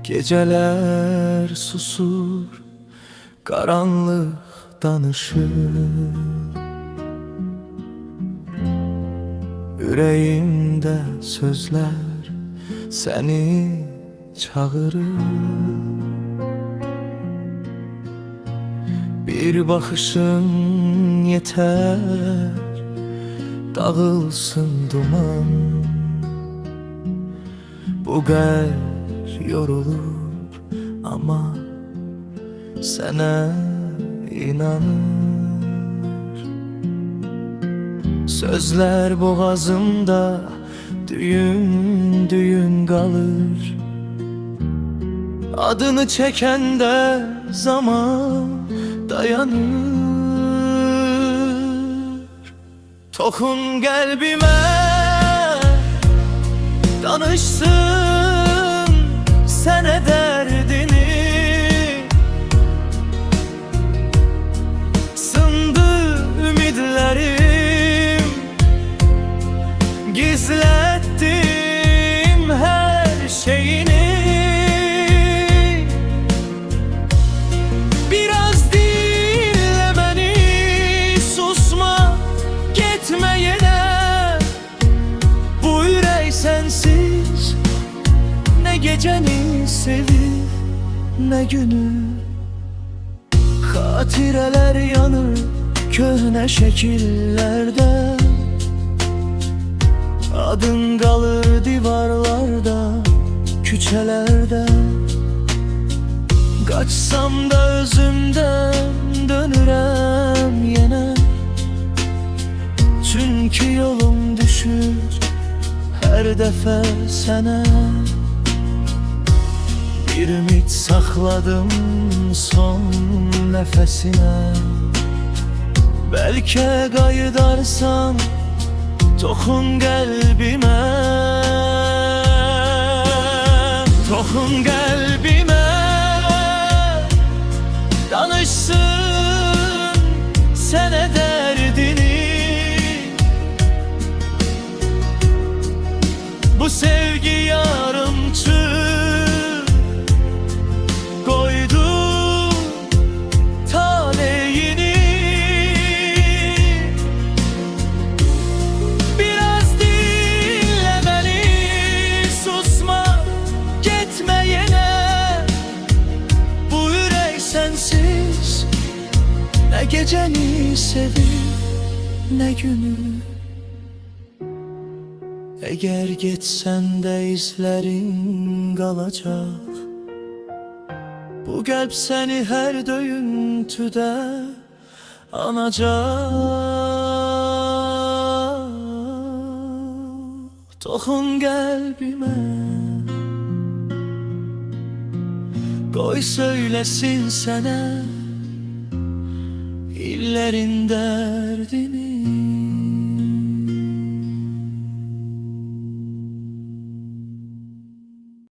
Geceler susur, karanlık danışır. Yüreğimde sözler seni çağırır. Bir bakışın yeter, dağılsın duman. Bu kalp yorulur ama sana inanır. Sözler boğazımda düğün düğün kalır. Adını çekende zaman dayanır. Tokun kalbime danışsın sene derdini. Sındı ümitlerim, gizlettim her şeyini. Biraz dinle beni, susma, gitme yine. Bu yürek sensiz ne geceni sevir ne günü. Hatireler yanır köhne şekillerde. Adın kalır divarlarda, küçelerde. Kaçsam da özümden dönürem yine. Çünkü yolum düşür her defa sana. Bir ümit sakladım son nefesine. Belki kayıdarsan tokun kalbime. Tokun kalbime danışsın sene derdini. Bu sevgi yarımçı koydu taleyini. Biraz dinle beni, susma, gitme yine. Bu yürek sensiz ne geceni sevir ne günü. Eğer gitsen de izlerin kalacak. Bu kalp seni her döyüntüde anacak. Dokun kalbime, koy söylesin sana illerin derdini.